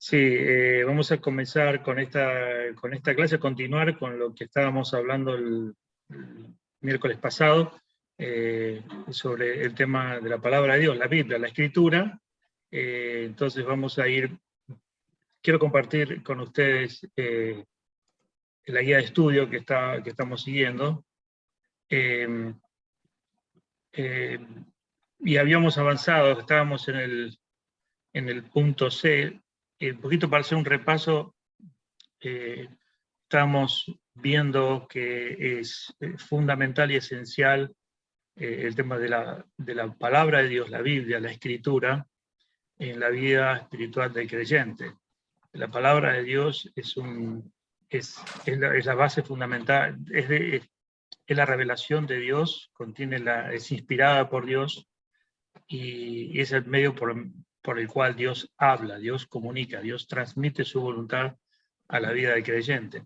Sí, vamos a comenzar con esta clase, a continuar con lo que estábamos hablando el miércoles pasado, sobre el tema de la palabra de Dios, la Biblia, la Escritura. Entonces quiero compartir con ustedes la guía de estudio que estamos siguiendo. Eh, eh, y habíamos avanzado, estábamos en el punto C. Un poquito para hacer un repaso, estamos viendo que es fundamental y esencial el tema de la palabra de Dios, la Biblia, la Escritura, en la vida espiritual del creyente. La palabra de Dios es la base fundamental, es la revelación de Dios, es inspirada por Dios, y es el medio por el cual Dios habla, Dios comunica, Dios transmite su voluntad a la vida del creyente.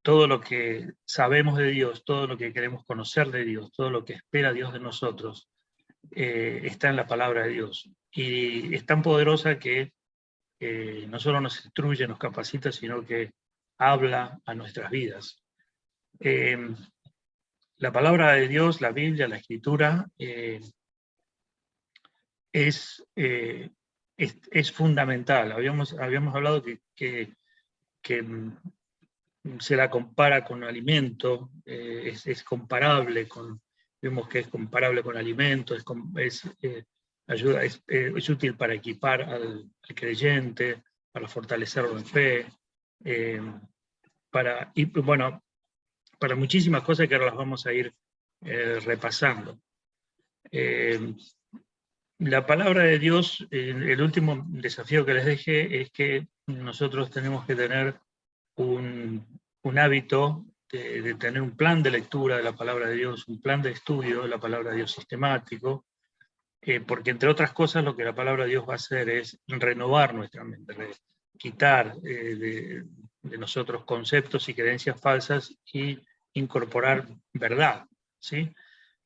Todo lo que sabemos de Dios, todo lo que queremos conocer de Dios, todo lo que espera Dios de nosotros, está en la palabra de Dios. Y es tan poderosa que no solo nos instruye, nos capacita, sino que habla a nuestras vidas. La palabra de Dios, la Biblia, la Escritura, es fundamental. Habíamos hablado que se la compara con alimento, es comparable vemos que es comparable con alimento, es útil para equipar al creyente, para fortalecerlo en fe, para muchísimas cosas que ahora las vamos a ir repasando. La palabra de Dios, el último desafío que les dejé es que nosotros tenemos que tener un hábito de tener un plan de lectura de la palabra de Dios, un plan de estudio de la palabra de Dios sistemático, porque entre otras cosas lo que la palabra de Dios va a hacer es renovar nuestra mente, quitar de nosotros conceptos y creencias falsas y incorporar verdad, ¿sí?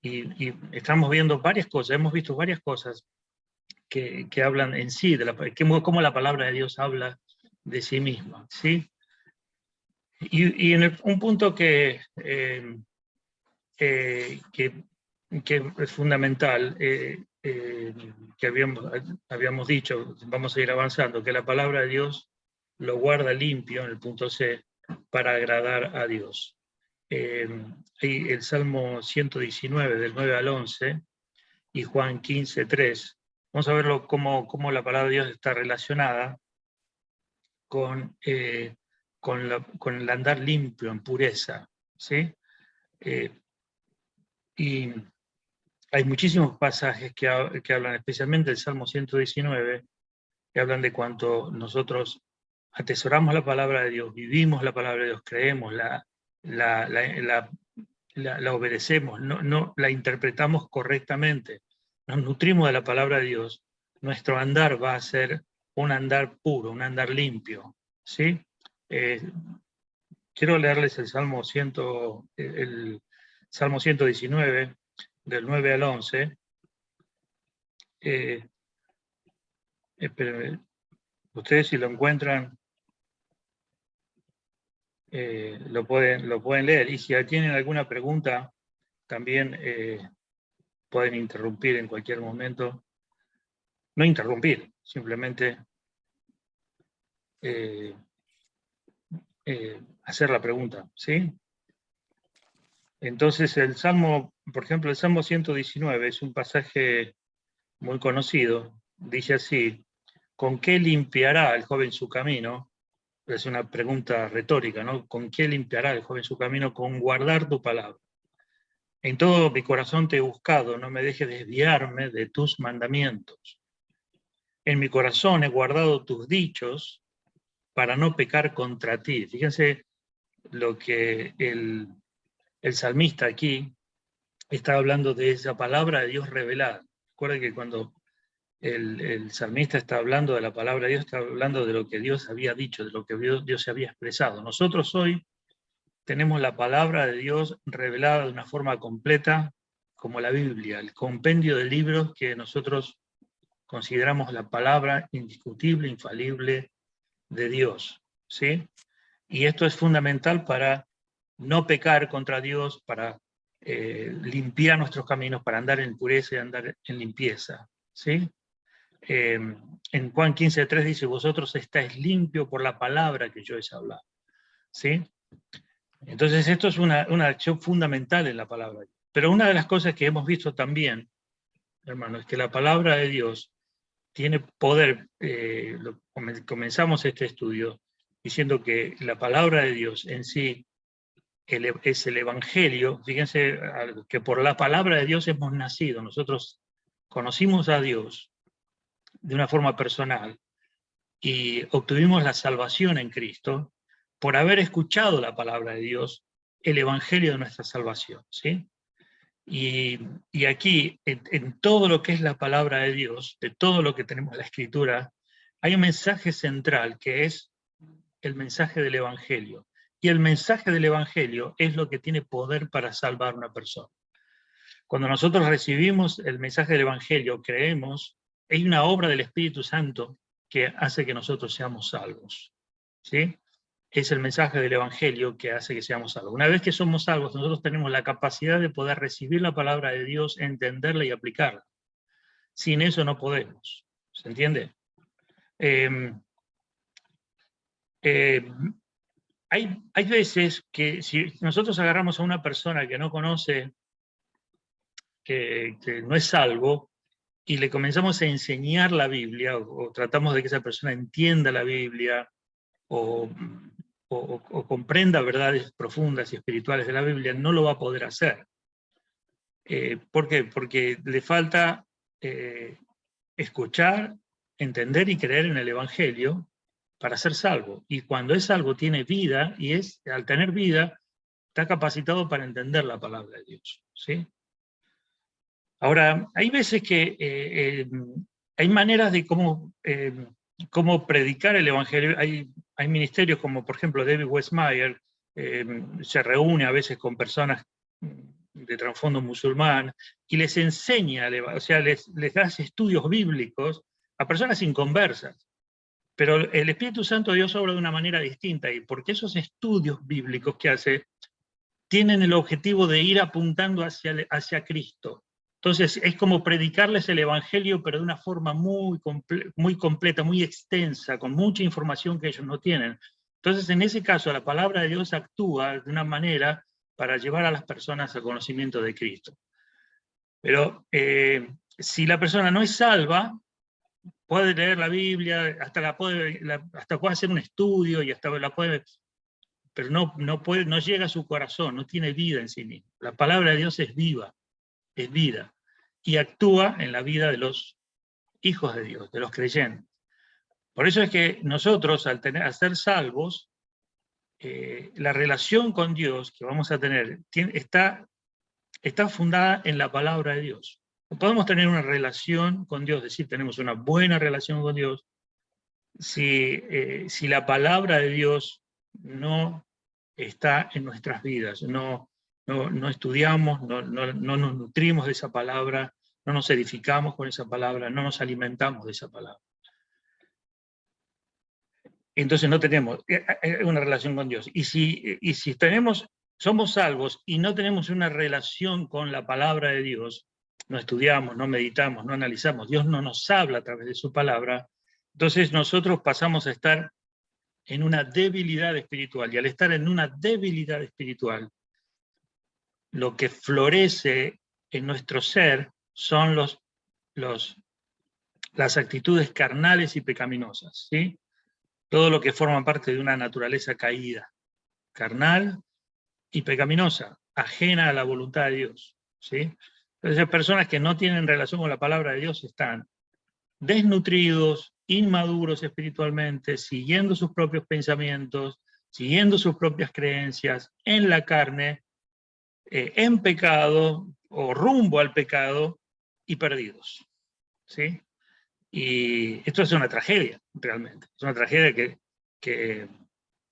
Y estamos viendo varias cosas, hemos visto varias cosas que hablan en sí, cómo la palabra de Dios habla de sí misma, ¿sí? Y un punto que es fundamental, que habíamos dicho, vamos a ir avanzando, que la palabra de Dios lo guarda limpio, en el punto C, para agradar a Dios. Hay el Salmo 119, del 9 al 11, y Juan 15, 3. Vamos a verlo cómo la palabra de Dios está relacionada con el andar limpio, en pureza, ¿sí? Y hay muchísimos pasajes que hablan, especialmente del Salmo 119, que hablan de cuánto nosotros atesoramos la palabra de Dios, vivimos la palabra de Dios, creemos, la obedecemos, no la interpretamos correctamente, nos nutrimos de la palabra de Dios, nuestro andar va a ser un andar puro, un andar limpio, ¿sí? Quiero leerles el Salmo 119, del 9 al 11. Ustedes, si lo encuentran, lo pueden leer, y si tienen alguna pregunta también pueden interrumpir en cualquier momento. No interrumpir, simplemente hacer la pregunta, ¿sí? Entonces por ejemplo, el Salmo 119 es un pasaje muy conocido, dice así: ¿con qué limpiará el joven su camino? Es una pregunta retórica, ¿no? ¿Con qué limpiará el joven su camino? Con guardar tu palabra. En todo mi corazón te he buscado, no me dejes desviarme de tus mandamientos. En mi corazón he guardado tus dichos para no pecar contra ti. Fíjense lo que el salmista aquí está hablando de esa palabra de Dios revelada. Recuerden que cuando el salmista está hablando de la palabra de Dios, está hablando de lo que Dios había dicho, de lo que Dios se había expresado. Nosotros hoy tenemos la palabra de Dios revelada de una forma completa, como la Biblia, el compendio de libros que nosotros consideramos la palabra indiscutible, infalible de Dios, ¿sí? Y esto es fundamental para no pecar contra Dios, para limpiar nuestros caminos, para andar en pureza y andar en limpieza, ¿sí? En Juan 15:3 dice, vosotros estáis limpios por la palabra que yo he hablado, ¿sí? Entonces esto es una acción fundamental en la palabra. Pero una de las cosas que hemos visto también, hermano, es que la palabra de Dios tiene poder. Comenzamos este estudio diciendo que la palabra de Dios en sí es el Evangelio. Fíjense que por la palabra de Dios hemos nacido. Nosotros conocimos a Dios de una forma personal y obtuvimos la salvación en Cristo por haber escuchado la palabra de Dios, el Evangelio de nuestra salvación, ¿sí? Y aquí, en todo lo que es la palabra de Dios, de todo lo que tenemos en la Escritura, hay un mensaje central que es el mensaje del Evangelio. Y el mensaje del Evangelio es lo que tiene poder para salvar a una persona. Cuando nosotros recibimos el mensaje del Evangelio, creemos, hay una obra del Espíritu Santo que hace que nosotros seamos salvos, ¿sí? Es el mensaje del Evangelio que hace que seamos salvos. Una vez que somos salvos, nosotros tenemos la capacidad de poder recibir la palabra de Dios, entenderla y aplicarla. Sin eso no podemos. ¿Se entiende? Hay veces que si nosotros agarramos a una persona que no conoce, que no es salvo, y le comenzamos a enseñar la Biblia, o tratamos de que esa persona entienda la Biblia, o comprenda verdades profundas y espirituales de la Biblia, no lo va a poder hacer. ¿Por qué? Porque le falta escuchar, entender y creer en el Evangelio para ser salvo. Y cuando es salvo tiene vida, y al tener vida está capacitado para entender la palabra de Dios, ¿sí? Ahora, hay veces que hay maneras de cómo predicar el Evangelio. Hay ministerios como, por ejemplo, David Westmeyer, se reúne a veces con personas de trasfondo musulmán y les enseña, o sea, les da estudios bíblicos a personas inconversas. Pero el Espíritu Santo de Dios obra de una manera distinta, y porque esos estudios bíblicos que hace tienen el objetivo de ir apuntando hacia Cristo. Entonces es como predicarles el Evangelio, pero de una forma muy completa, muy extensa, con mucha información que ellos no tienen. Entonces en ese caso la palabra de Dios actúa de una manera para llevar a las personas al conocimiento de Cristo. Pero si la persona no es salva, puede leer la Biblia, hasta puede hacer un estudio y hasta la puede, pero no llega a su corazón, no tiene vida en sí mismo. La palabra de Dios es viva, es vida, y actúa en la vida de los hijos de Dios, de los creyentes. Por eso es que nosotros, al ser salvos, la relación con Dios que vamos a tener está fundada en la palabra de Dios. Podemos tener una relación con Dios, es decir, tenemos una buena relación con Dios, si la palabra de Dios no está en nuestras vidas, no estudiamos, no nos nutrimos de esa palabra, no nos edificamos con esa palabra, no nos alimentamos de esa palabra. Entonces no tenemos una relación con Dios. Y si somos salvos y no tenemos una relación con la palabra de Dios, no estudiamos, no meditamos, no analizamos, Dios no nos habla a través de su palabra, entonces nosotros pasamos a estar en una debilidad espiritual. Y al estar en una debilidad espiritual, lo que florece en nuestro ser son las actitudes carnales y pecaminosas, ¿sí? Todo lo que forma parte de una naturaleza caída, carnal y pecaminosa, ajena a la voluntad de Dios, ¿sí? Entonces, personas que no tienen relación con la palabra de Dios están desnutridos, inmaduros espiritualmente, siguiendo sus propios pensamientos, siguiendo sus propias creencias, en la carne, en pecado o rumbo al pecado, y perdidos, ¿sí? Y esto es una tragedia, realmente. Es una tragedia que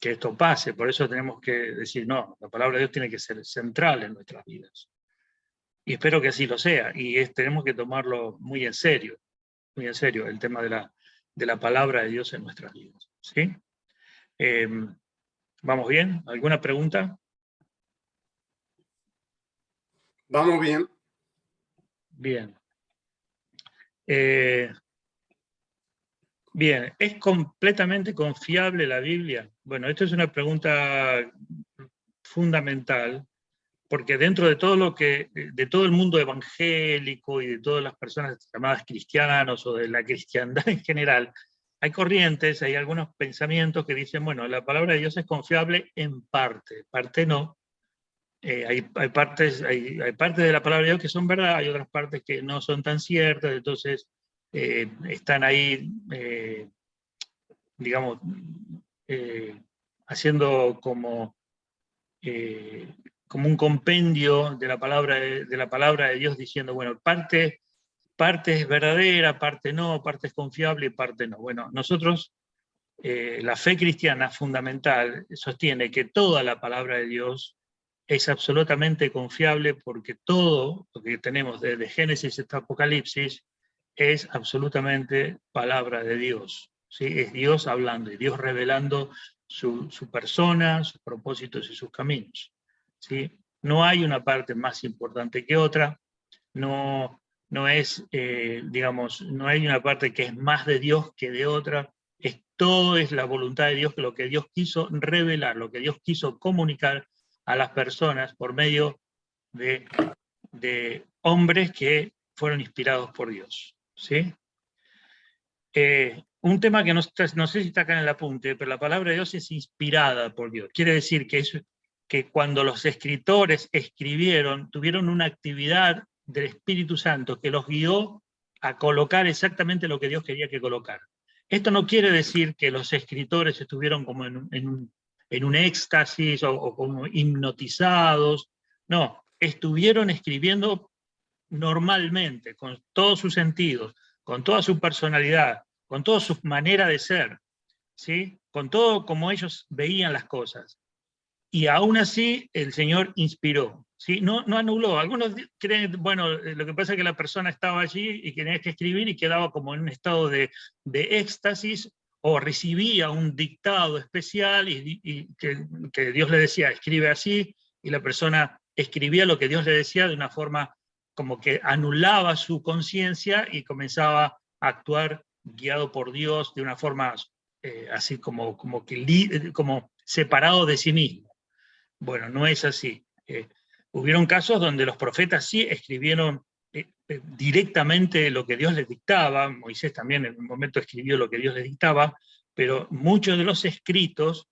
esto pase. Por eso tenemos que decir, no, la palabra de Dios tiene que ser central en nuestras vidas. Y espero que así lo sea. Y tenemos que tomarlo muy en serio. muy en serio el tema de la palabra de Dios en nuestras vidas. ¿Sí? ¿Vamos bien? ¿Alguna pregunta? Vamos bien. Bien. Bien, ¿es completamente confiable la Biblia? Bueno, esto es una pregunta fundamental, porque dentro de todo de todo el mundo evangélico y de todas las personas llamadas cristianos o de la cristiandad en general, hay corrientes, hay algunos pensamientos que dicen, bueno, la palabra de Dios es confiable en parte no. Hay partes de la palabra de Dios que son verdad, hay otras partes que no son tan ciertas, entonces están ahí, digamos, haciendo como un compendio de la palabra de Dios, diciendo, bueno, parte es verdadera, parte no, parte es confiable y parte no. Bueno, nosotros, la fe cristiana fundamental sostiene que toda la palabra de Dios es absolutamente confiable, porque todo lo que tenemos desde Génesis hasta Apocalipsis es absolutamente palabra de Dios. ¿Sí? Es Dios hablando y Dios revelando su persona, sus propósitos y sus caminos. ¿Sí? No hay una parte más importante que otra, no es, digamos, no hay una parte que es más de Dios que de otra, todo es la voluntad de Dios, lo que Dios quiso revelar, lo que Dios quiso comunicar a las personas por medio de hombres que fueron inspirados por Dios. ¿Sí? Un tema que no sé si está acá en el apunte, pero la palabra de Dios es inspirada por Dios. Quiere decir que cuando los escritores escribieron, tuvieron una actividad del Espíritu Santo que los guió a colocar exactamente lo que Dios quería que colocara. Esto no quiere decir que los escritores estuvieron como en un éxtasis o como hipnotizados. No, estuvieron escribiendo normalmente, con todos sus sentidos, con toda su personalidad, con toda su manera de ser, ¿sí? Con todo como ellos veían las cosas. Y aún así el Señor inspiró, ¿sí? No anuló. Algunos creen, bueno, lo que pasa es que la persona estaba allí y tenía que escribir y quedaba como en un estado de éxtasis, o recibía un dictado especial y que Dios le decía, escribe así, y la persona escribía lo que Dios le decía de una forma como que anulaba su conciencia y comenzaba a actuar guiado por Dios de una forma así como separado de sí mismo. Bueno, no es así. Hubieron casos donde los profetas sí escribieron directamente lo que Dios les dictaba. Moisés también en un momento escribió lo que Dios les dictaba, pero muchos de los escritos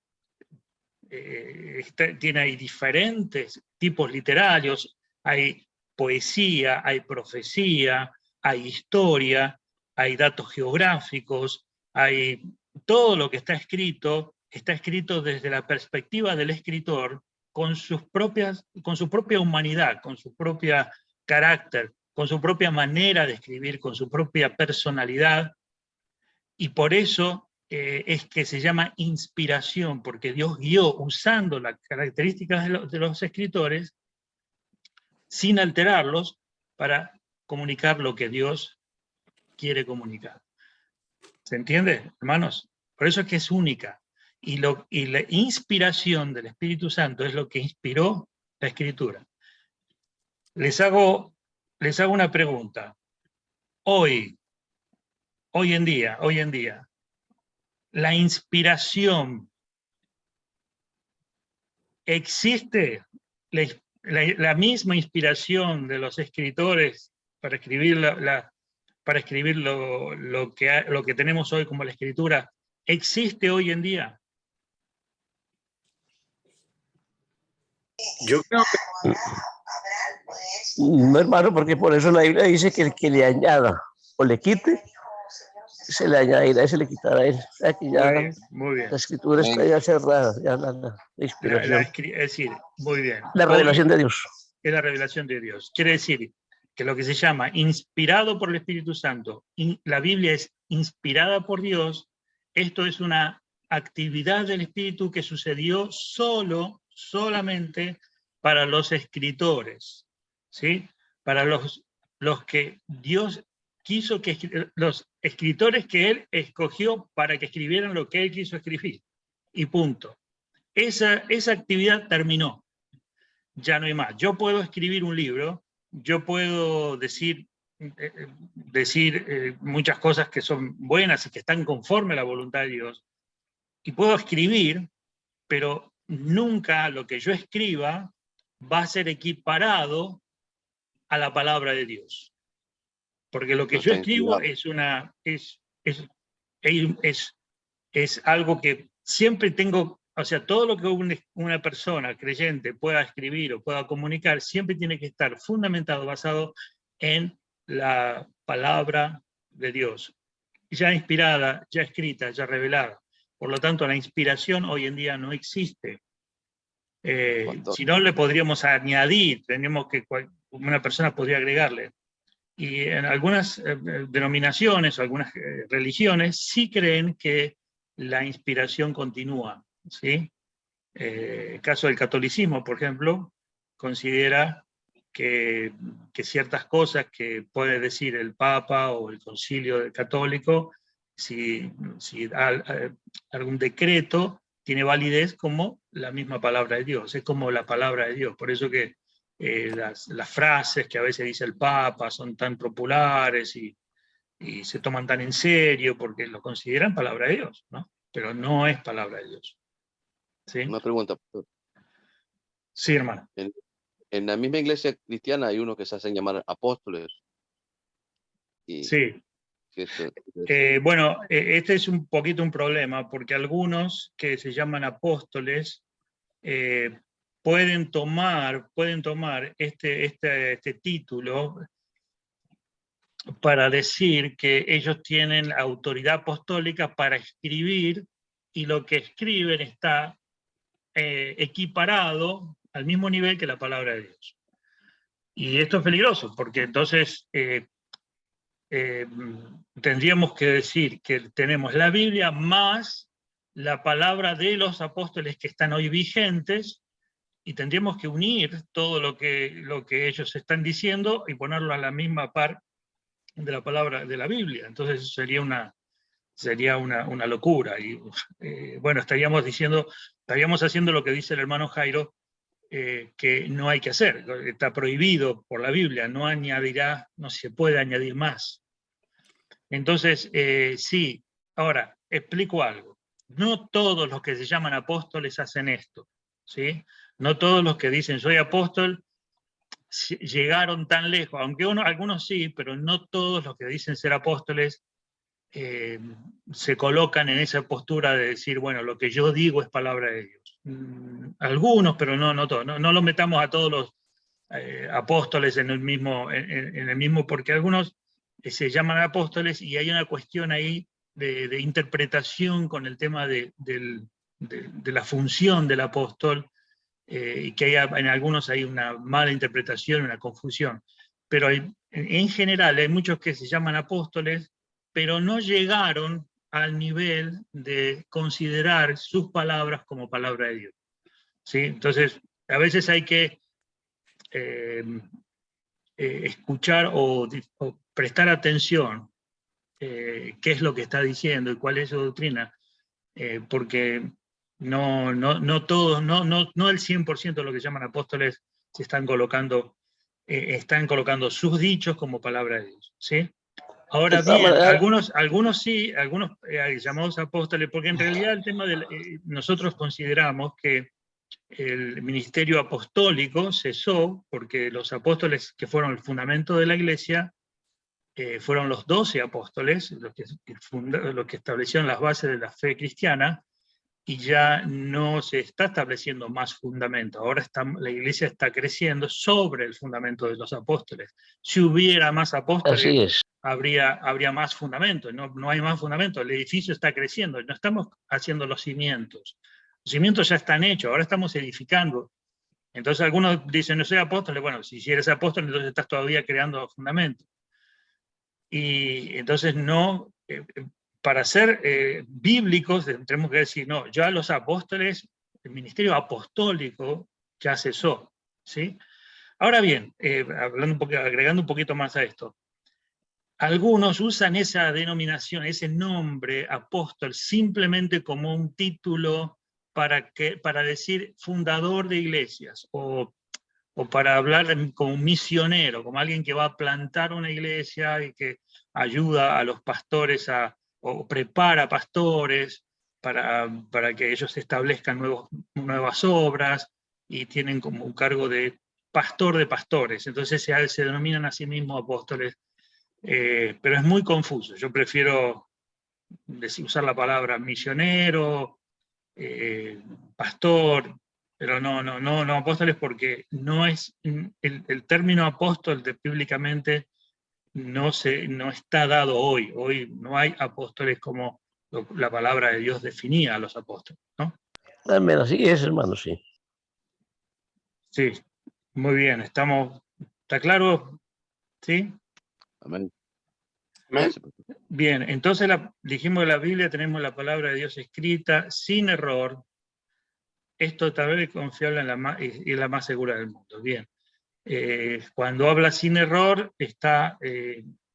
tienen ahí diferentes tipos literarios. Hay poesía, hay profecía, hay historia, hay datos geográficos, hay todo lo que está escrito desde la perspectiva del escritor, con su propia humanidad, con su propio carácter, con su propia manera de escribir, con su propia personalidad, y por eso es que se llama inspiración, porque Dios guió usando las características de los escritores sin alterarlos para comunicar lo que Dios quiere comunicar. ¿Se entiende, hermanos? Por eso es que es única. Y la inspiración del Espíritu Santo es lo que inspiró la Escritura. Les hago una pregunta. Hoy en día, la inspiración, ¿existe la misma inspiración de los escritores para escribir lo que tenemos hoy como la Escritura? ¿Existe hoy en día? Yo creo que no, hermano, porque por eso la Biblia dice que el que le añada o le quite, se le añadirá y se le quitará a él. O sea que ya muy bien. la Escritura está ya cerrada, ya la inspiración. Es decir, muy bien. La revelación de Dios. Es la revelación de Dios. Quiere decir que lo que se llama inspirado por el Espíritu Santo, la Biblia es inspirada por Dios. Esto es una actividad del Espíritu que sucedió solamente para los escritores, ¿sí? Para los que Dios los escritores que él escogió para que escribieran lo que él quiso escribir. Y punto. Esa actividad terminó. Ya no hay más. Yo puedo escribir un libro, yo puedo decir muchas cosas que son buenas y que están conforme a la voluntad de Dios, y puedo escribir, pero nunca lo que yo escriba va a ser equiparado a la palabra de Dios. Porque lo que No yo está escribo inspirado. es algo que siempre tengo, o sea, todo lo que una persona creyente pueda escribir o pueda comunicar, siempre tiene que estar fundamentado, basado en la palabra de Dios, ya inspirada, ya escrita, ya revelada. Por lo tanto, la inspiración hoy en día no existe. Si no, le podríamos añadir, tendríamos que una persona podría agregarle. Y en algunas denominaciones o algunas religiones sí creen que la inspiración continúa, ¿sí? El caso del catolicismo, por ejemplo, considera que ciertas cosas que puede decir el Papa o el Concilio Católico, si algún decreto tiene validez como la misma palabra de Dios, es como la palabra de Dios. Por eso que las frases que a veces dice el Papa son tan populares y se toman tan en serio porque lo consideran palabra de Dios, ¿no? Pero no es palabra de Dios. ¿Sí? Una pregunta, pastor. Sí, hermano. En la misma iglesia cristiana hay unos que se hacen llamar apóstoles. Sí. Bueno, este es un poquito un problema, porque algunos que se llaman apóstoles pueden tomar este título para decir que ellos tienen autoridad apostólica para escribir, y lo que escriben está equiparado al mismo nivel que la palabra de Dios. Y esto es peligroso, porque entonces tendríamos que decir que tenemos la Biblia más la palabra de los apóstoles que están hoy vigentes, y tendríamos que unir todo lo que ellos están diciendo y ponerlo a la misma par de la palabra de la Biblia. Entonces sería una locura. Y bueno, estaríamos haciendo lo que dice el hermano Jairo, que no hay que hacer, está prohibido por la Biblia, no se puede añadir más. Entonces, sí, ahora, explico algo. No todos los que se llaman apóstoles hacen esto, ¿sí? No todos los que dicen soy apóstol llegaron tan lejos, aunque algunos sí, pero no todos los que dicen ser apóstoles se colocan en esa postura de decir, bueno, lo que yo digo es palabra de Dios. Algunos, pero no todos. No lo metamos a todos los apóstoles en el mismo, porque algunos se llaman apóstoles y hay una cuestión ahí de interpretación con el tema de la función del apóstol, y que en algunos hay una mala interpretación, una confusión. Pero en general hay muchos que se llaman apóstoles, pero no llegaron al nivel de considerar sus palabras como palabra de Dios, ¿sí? Entonces, a veces hay que escuchar o prestar atención qué es lo que está diciendo y cuál es su doctrina, porque no todos, no el 100% de lo que llaman apóstoles se están colocando sus dichos como palabra de Dios, ¿sí? Ahora bien, algunos sí, algunos llamados apóstoles, porque en realidad el tema nosotros consideramos que el ministerio apostólico cesó porque los apóstoles que fueron el fundamento de la iglesia fueron los 12 apóstoles, los que establecieron las bases de la fe cristiana, y ya no se está estableciendo más fundamento. Ahora la iglesia está creciendo sobre el fundamento de los apóstoles. Si hubiera más apóstoles, habría más fundamento. No hay más fundamento. El edificio está creciendo. No estamos haciendo los cimientos. Los cimientos ya están hechos. Ahora estamos edificando. Entonces algunos dicen, no soy apóstol. Bueno, si eres apóstol, entonces estás todavía creando fundamento. Y entonces no... para ser bíblicos, tenemos que decir, no, ya los apóstoles, el ministerio apostólico ya cesó, ¿sí? Ahora bien, agregando un poquito más a esto, algunos usan esa denominación, ese nombre apóstol, simplemente como un título para decir fundador de iglesias, o para hablar como un misionero, como alguien que va a plantar una iglesia y que ayuda a los pastores o prepara pastores para que ellos establezcan nuevas obras, y tienen como un cargo de pastor de pastores. Entonces se denominan a sí mismos apóstoles, pero es muy confuso. Yo prefiero usar la palabra misionero, pastor, pero no apóstoles, porque no es el término apóstol bíblicamente no está dado hoy. Hoy no hay apóstoles como la palabra de Dios definía a los apóstoles, ¿no? Al menos sí es, hermano, sí. Sí, muy bien, ¿está claro? ¿Sí? Amén. Amén. Gracias, pastor. Bien, entonces dijimos que en la Biblia tenemos la palabra de Dios escrita sin error. Es totalmente confiable y la más segura del mundo. Bien. Cuando habla sin error,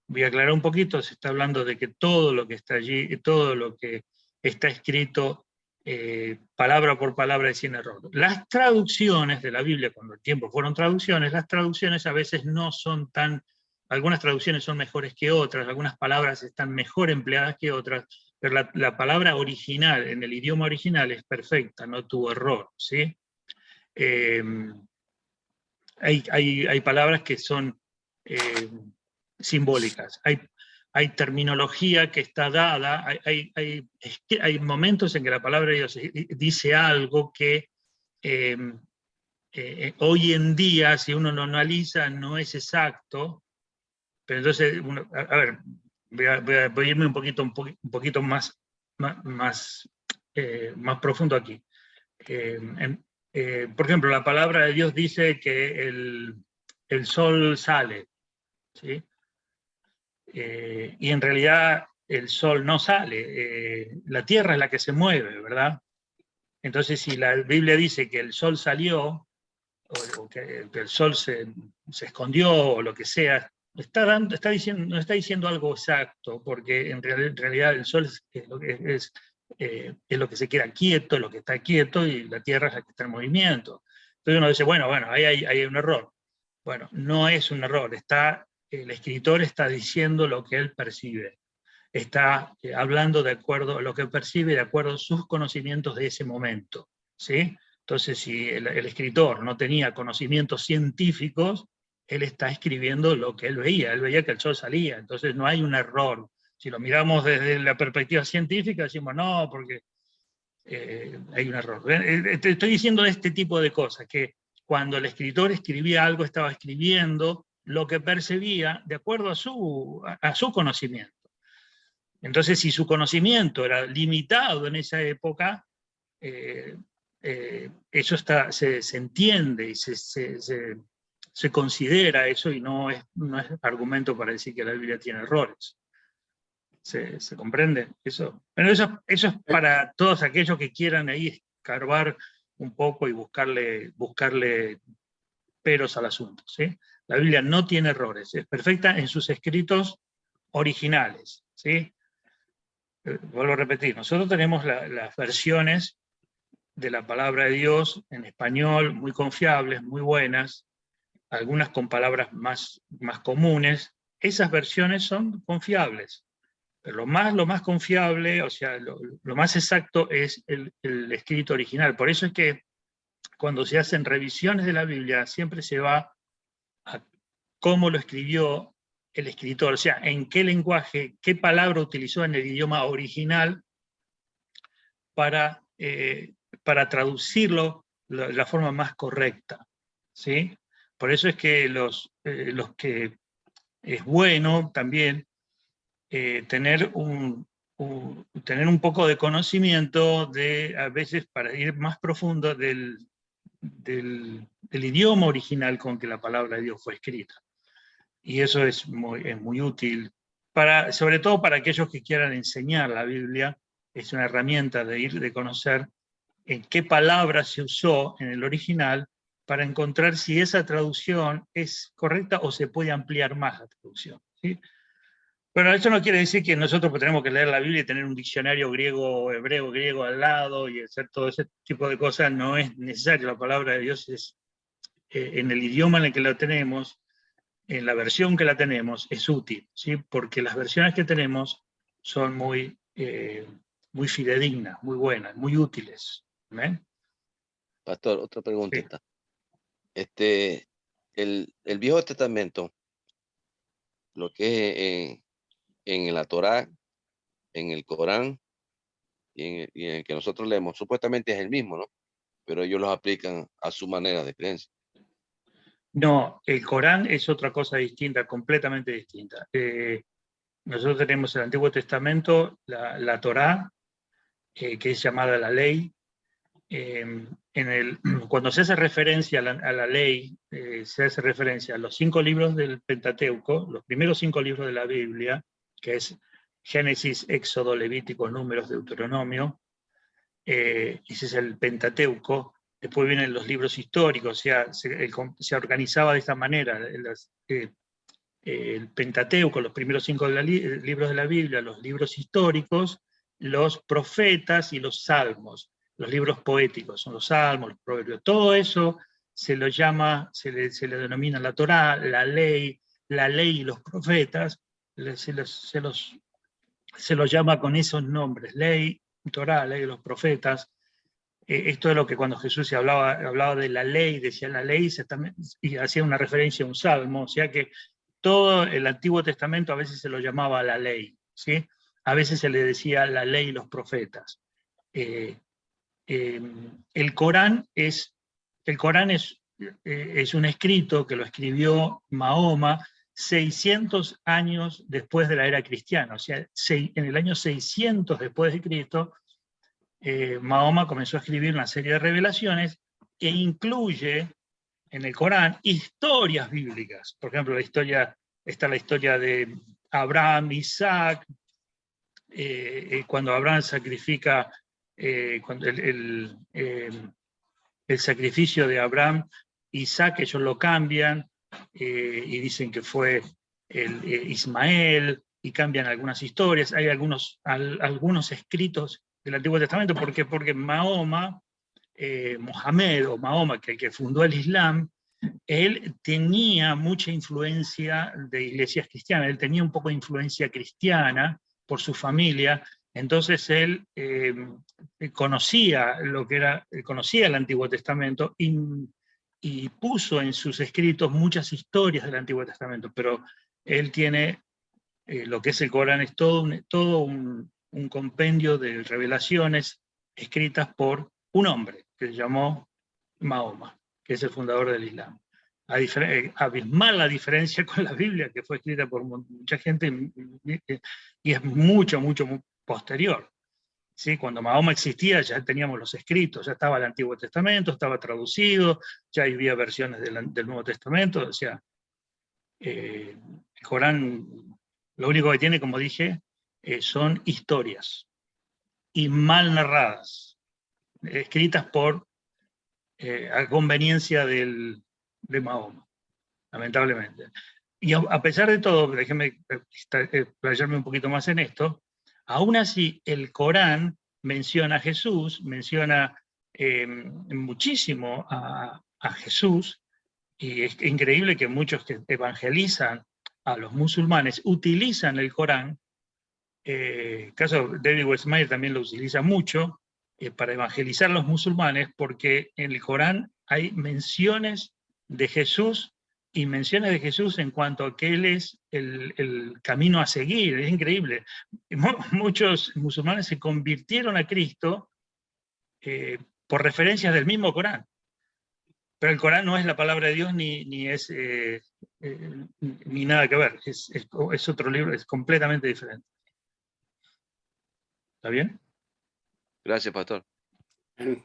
voy a aclarar un poquito, se está hablando de que todo lo que está allí, todo lo que está escrito, palabra por palabra, es sin error. Las traducciones de la Biblia, cuando el tiempo fueron traducciones, las traducciones a veces no son algunas traducciones son mejores que otras, algunas palabras están mejor empleadas que otras, pero la palabra original, en el idioma original, es perfecta, no tuvo error, ¿sí? Hay palabras que son simbólicas, hay terminología que está dada, hay momentos en que la palabra de Dios dice algo que hoy en día, si uno lo analiza, no es exacto, pero entonces, a ver, voy a irme un poquito más profundo aquí. Por ejemplo, la palabra de Dios dice que el sol sale, ¿sí? Y en realidad el sol no sale, la tierra es la que se mueve, ¿verdad? Entonces, si la Biblia dice que el sol salió, o que el sol se escondió, o lo que sea, no está diciendo algo exacto, porque en realidad el sol es lo que se queda quieto, lo que está quieto, y la tierra es la que está en movimiento. Entonces uno dice, bueno, ahí hay un error. Bueno, no es un error, el escritor está diciendo lo que él percibe, está hablando de acuerdo a lo que percibe, de acuerdo a sus conocimientos de ese momento, ¿sí? Entonces, si el escritor no tenía conocimientos científicos, él está escribiendo lo que él veía que el sol salía, entonces no hay un error. Si lo miramos desde la perspectiva científica, decimos no, porque hay un error. Te estoy diciendo este tipo de cosas, que cuando el escritor escribía algo, estaba escribiendo lo que percibía de acuerdo a su conocimiento. Entonces, si su conocimiento era limitado en esa época, eso se entiende y se considera eso, y no es argumento para decir que la Biblia tiene errores. ¿Se comprende eso? Bueno, eso es para todos aquellos que quieran ahí escarbar un poco y buscarle peros al asunto, ¿sí? La Biblia no tiene errores, es perfecta en sus escritos originales, ¿sí? Vuelvo a repetir, nosotros tenemos las versiones de la palabra de Dios en español muy confiables, muy buenas, algunas con palabras más comunes. Esas versiones son confiables, pero lo más confiable, o sea, lo más exacto es el escrito original. Por eso es que cuando se hacen revisiones de la Biblia, siempre se va a cómo lo escribió el escritor, o sea, en qué lenguaje, qué palabra utilizó en el idioma original para traducirlo de la forma más correcta, ¿sí? Por eso es que los que es bueno también tener un poco de conocimiento a veces para ir más profundo del idioma original con que la palabra de Dios fue escrita. Y eso es muy útil, sobre todo para aquellos que quieran enseñar la Biblia. Es una herramienta de conocer en qué palabra se usó en el original, para encontrar si esa traducción es correcta o se puede ampliar más la traducción, ¿sí? Bueno, eso no quiere decir que nosotros tenemos que leer la Biblia y tener un diccionario griego, hebreo, griego al lado y hacer todo ese tipo de cosas. No es necesario. La palabra de Dios es, en el idioma en el que la tenemos, en la versión que la tenemos, es útil, ¿sí? Porque las versiones que tenemos son muy, muy fidedignas, muy buenas, muy útiles. ¿Ven? Pastor, otra Sí. preguntita. El Viejo Testamento, lo que es en la Torá, en el Corán y en el que nosotros leemos, supuestamente es el mismo, ¿no? Pero ellos los aplican a su manera de creencia. No, el Corán es otra cosa distinta, completamente distinta. Nosotros tenemos el Antiguo Testamento, la Torá, que es llamada la ley. Cuando se hace referencia a la ley, se hace referencia a los 5 libros del Pentateuco, los primeros 5 libros de la Biblia, que es Génesis, Éxodo, Levítico, Números, Deuteronomio. Ese es el Pentateuco. Después vienen los libros históricos, o sea, se organizaba de esta manera. El Pentateuco, los primeros 5 libros de la Biblia, los libros históricos, los profetas y los salmos, los libros poéticos, son los salmos, los proverbios. Todo eso se lo llama, se le denomina la Torá, la ley y los profetas, se los llama con esos nombres, ley, Torá, ley de los profetas. Esto es lo que cuando Jesús se hablaba de la ley, decía la ley, y hacía una referencia a un salmo, o sea que todo el Antiguo Testamento a veces se lo llamaba la ley, ¿sí? A veces se le decía la ley y los profetas. El Corán es un escrito que lo escribió Mahoma 600 años después de la era cristiana, o sea, en el año 600 después de Cristo, Mahoma comenzó a escribir una serie de revelaciones que incluye en el Corán historias bíblicas. Por ejemplo, está la historia de Abraham, Isaac, cuando Abraham sacrifica, cuando el sacrificio de Abraham, Isaac, ellos lo cambian y dicen que fue Ismael, y cambian algunas historias. Hay algunos escritos del Antiguo Testamento, porque Mahoma, Mohamed o Mahoma, que fundó el Islam, él tenía mucha influencia de iglesias cristianas, él tenía un poco de influencia cristiana por su familia, entonces él conocía conocía el Antiguo Testamento y puso en sus escritos muchas historias del Antiguo Testamento, pero él tiene lo que es el Corán, es todo un compendio de revelaciones escritas por un hombre que se llamó Mahoma, que es el fundador del Islam. Abismal la diferencia con la Biblia, que fue escrita por mucha gente y es mucho posterior. ¿Sí? Cuando Mahoma existía ya teníamos los escritos, ya estaba el Antiguo Testamento, estaba traducido, ya había versiones del Nuevo Testamento, o sea, el Corán lo único que tiene, como dije, son historias y mal narradas, escritas a conveniencia de Mahoma, lamentablemente. Y a pesar de todo, déjenme explayarme un poquito más en esto, aún así el Corán menciona a Jesús, menciona muchísimo a Jesús, y es increíble que muchos que evangelizan a los musulmanes utilizan el Corán. El caso de David Westmeyer también lo utiliza mucho para evangelizar a los musulmanes, porque en el Corán hay menciones de Jesús y menciones de Jesús en cuanto a que Él es el camino a seguir. Es increíble. Muchos musulmanes se convirtieron a Cristo por referencias del mismo Corán. Pero el Corán no es la palabra de Dios ni es ni nada que ver. Es otro libro, es completamente diferente. ¿Está bien? Gracias, pastor. Bien.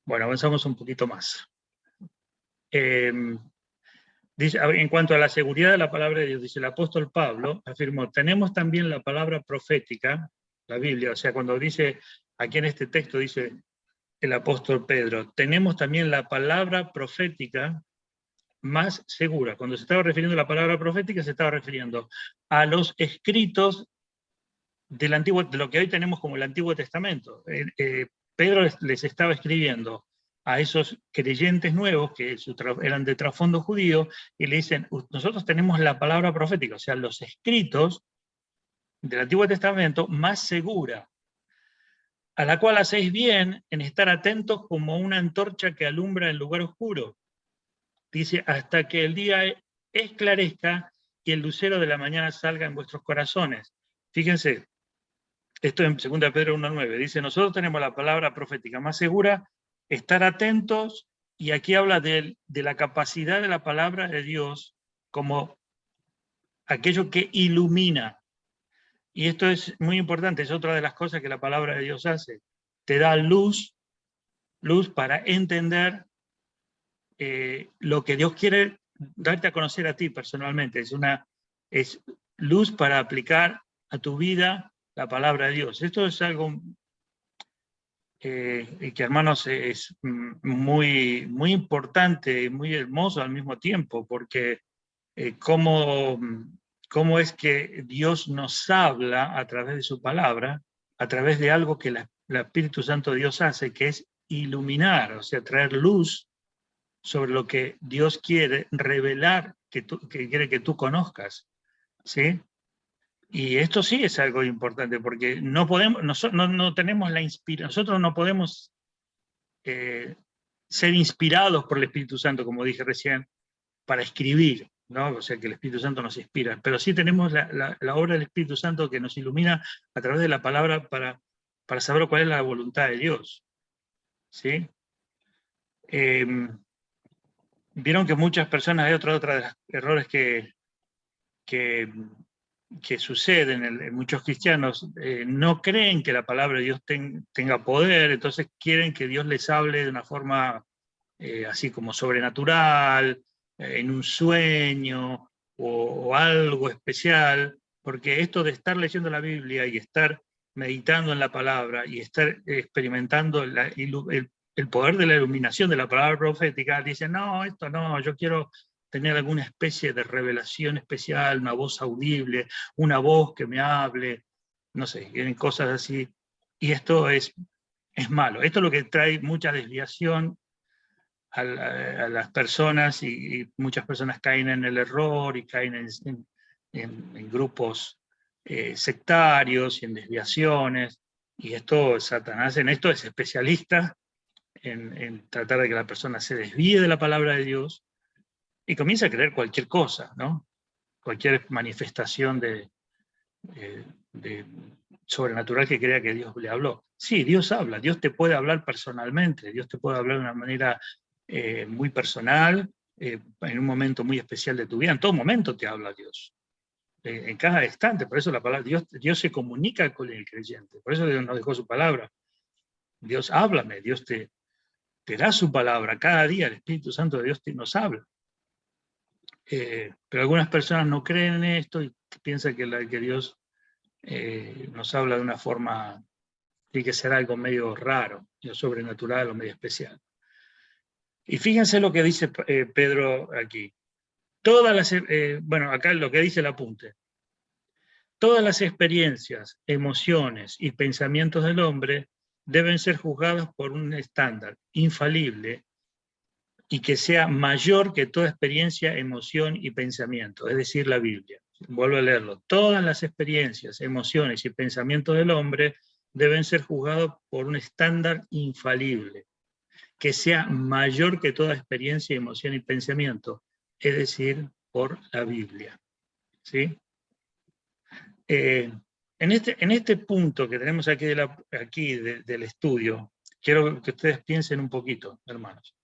Bueno, avanzamos un poquito más. Dice, en cuanto a la seguridad de la palabra de Dios, dice el apóstol Pablo, afirmó, tenemos también la palabra profética, la Biblia, o sea, cuando dice, aquí en este texto dice el apóstol Pedro, tenemos también la palabra profética más segura. Cuando se estaba refiriendo a la palabra profética, se estaba refiriendo a los escritos del Antiguo, de lo que hoy tenemos como el Antiguo Testamento. Pedro les estaba escribiendo a esos creyentes nuevos que eran de trasfondo judío, y le dicen, nosotros tenemos la palabra profética, o sea, los escritos del Antiguo Testamento más segura, a la cual hacéis bien en estar atentos como una antorcha que alumbra el lugar oscuro. Dice, hasta que el día esclarezca y el lucero de la mañana salga en vuestros corazones. Fíjense, esto en 2 Pedro 1:9, dice, nosotros tenemos la palabra profética más segura, estar atentos, y aquí habla de la capacidad de la palabra de Dios como aquello que ilumina. Y esto es muy importante, es otra de las cosas que la palabra de Dios hace. Te da luz para entender lo que Dios quiere darte a conocer a ti personalmente. Es luz para aplicar a tu vida la palabra de Dios. Esto es algo que, hermanos, es muy, muy importante y muy hermoso al mismo tiempo, porque cómo es que Dios nos habla a través de su palabra, a través de algo que el Espíritu Santo de Dios hace, que es iluminar, o sea, traer luz sobre lo que Dios quiere revelar, que quiere que tú conozcas, ¿sí? Y esto sí es algo importante, porque no tenemos la inspiración, nosotros no podemos ser inspirados por el Espíritu Santo, como dije recién, para escribir, ¿no? O sea, que el Espíritu Santo nos inspira, pero sí tenemos la obra del Espíritu Santo que nos ilumina a través de la palabra para saber cuál es la voluntad de Dios, ¿sí? Vieron que muchas personas, hay otra de los errores que suceden en muchos cristianos, no creen que la palabra de Dios tenga poder, entonces quieren que Dios les hable de una forma así como sobrenatural, en un sueño o algo especial, porque esto de estar leyendo la Biblia y estar meditando en la palabra y estar experimentando el poder de la iluminación de la palabra profética, dicen, no, esto no, yo quiero tener alguna especie de revelación especial, una voz audible, una voz que me hable, no sé, tienen cosas así, y esto es malo. Esto es lo que trae mucha desviación a las personas, y muchas personas caen en el error y caen en grupos sectarios y en desviaciones, y esto, Satanás en esto es especialista en tratar de que la persona se desvíe de la palabra de Dios y comienza a creer cualquier cosa, ¿no? Cualquier manifestación de sobrenatural que crea que Dios le habló. Sí, Dios habla, Dios te puede hablar personalmente, Dios te puede hablar de una manera muy personal, en un momento muy especial de tu vida, en todo momento te habla Dios, en cada instante. Por eso la palabra Dios se comunica con el creyente, por eso Dios nos dejó su palabra. Dios, háblame, Dios te da su palabra, cada día el Espíritu Santo de Dios nos habla. Pero algunas personas no creen en esto y piensan que Dios nos habla de una forma, tiene que ser algo medio raro, medio sobrenatural o medio especial. Y fíjense lo que dice Pedro aquí. Bueno, acá lo que dice el apunte. Todas las experiencias, emociones y pensamientos del hombre deben ser juzgados por un estándar infalible y que sea mayor que toda experiencia, emoción y pensamiento, es decir, la Biblia. Vuelvo a leerlo. Todas las experiencias, emociones y pensamientos del hombre deben ser juzgados por un estándar infalible, que sea mayor que toda experiencia, emoción y pensamiento, es decir, por la Biblia. ¿Sí? En este punto que tenemos aquí, del estudio, quiero que ustedes piensen un poquito, hermanos.